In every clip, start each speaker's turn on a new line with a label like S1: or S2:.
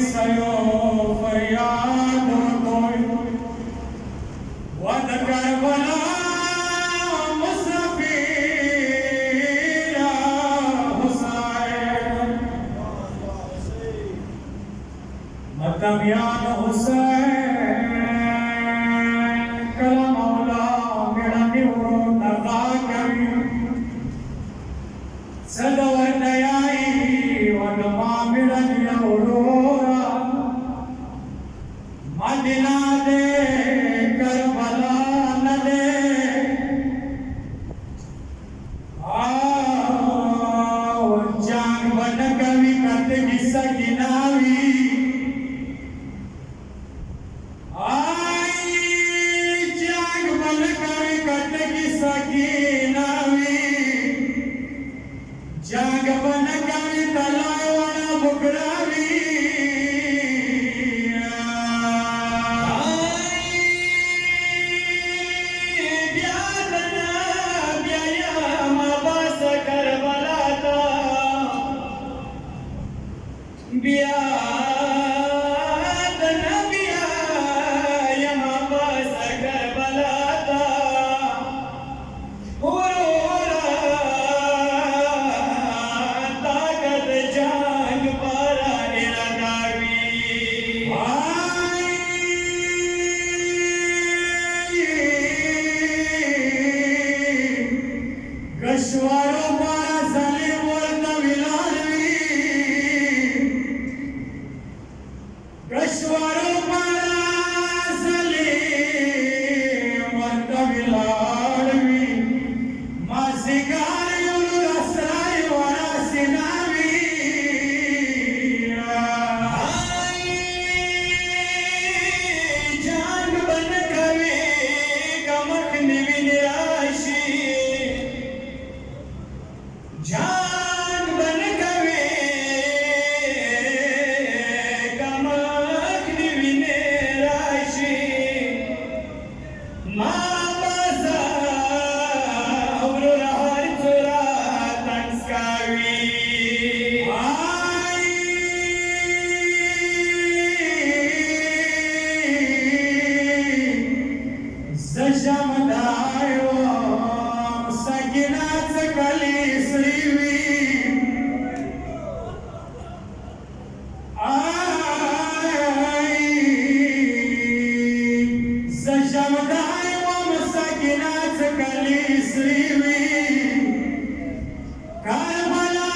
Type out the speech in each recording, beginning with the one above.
S1: سيو فریاد کوئی ود کربلا مسافر حسین متبیان حسین کلا مولا میرا نیو نغا کری صدور نیائی ونما میرا نیورورا مدینہ دے کربلا ندے جان بنکوی کتگی سکناوی جان بنکوی کتگی سکناوی جاگ بنکوی تلائی وانا بکراوی گشوارو پارا ظلم ورنہ ویلانوی گشوارو پارا ظلم ورنہ ویلانوی مازگار یولو رسرائی ورا سناوی جانگ بنکوی کمک نوی نراشی جان بنکوی کمک نوی نراشی ما بازا اورو رهار چورا تنسکاوی زشم دایو سگینات کلی سریوی زشم دایو سگینات کلی سریوی کربلا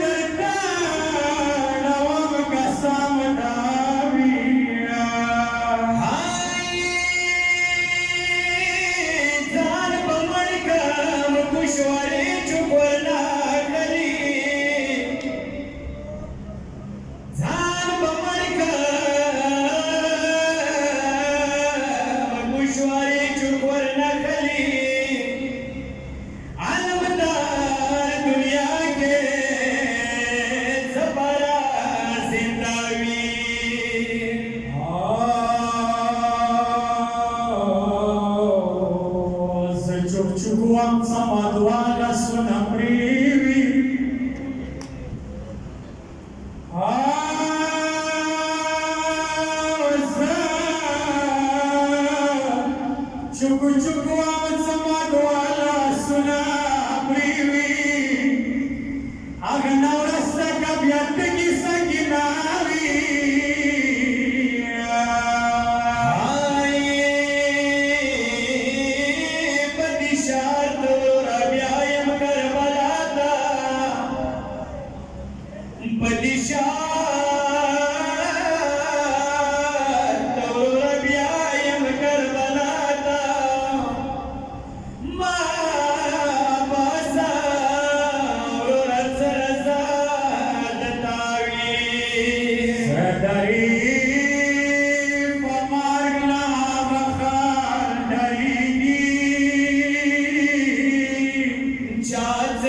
S1: درکانوم قسم داوی زان بمرکم کشوری چکرنا کلی زان بمرکم کشوری چکرنا کلی علمدار دنیا کے زبرا زنداوی چوک چوکوام سمادوالا سنا پریوی چوک چوکوام سمادوالا سنا پریوی اگر نورستا کبیت کی سگناوی Jazz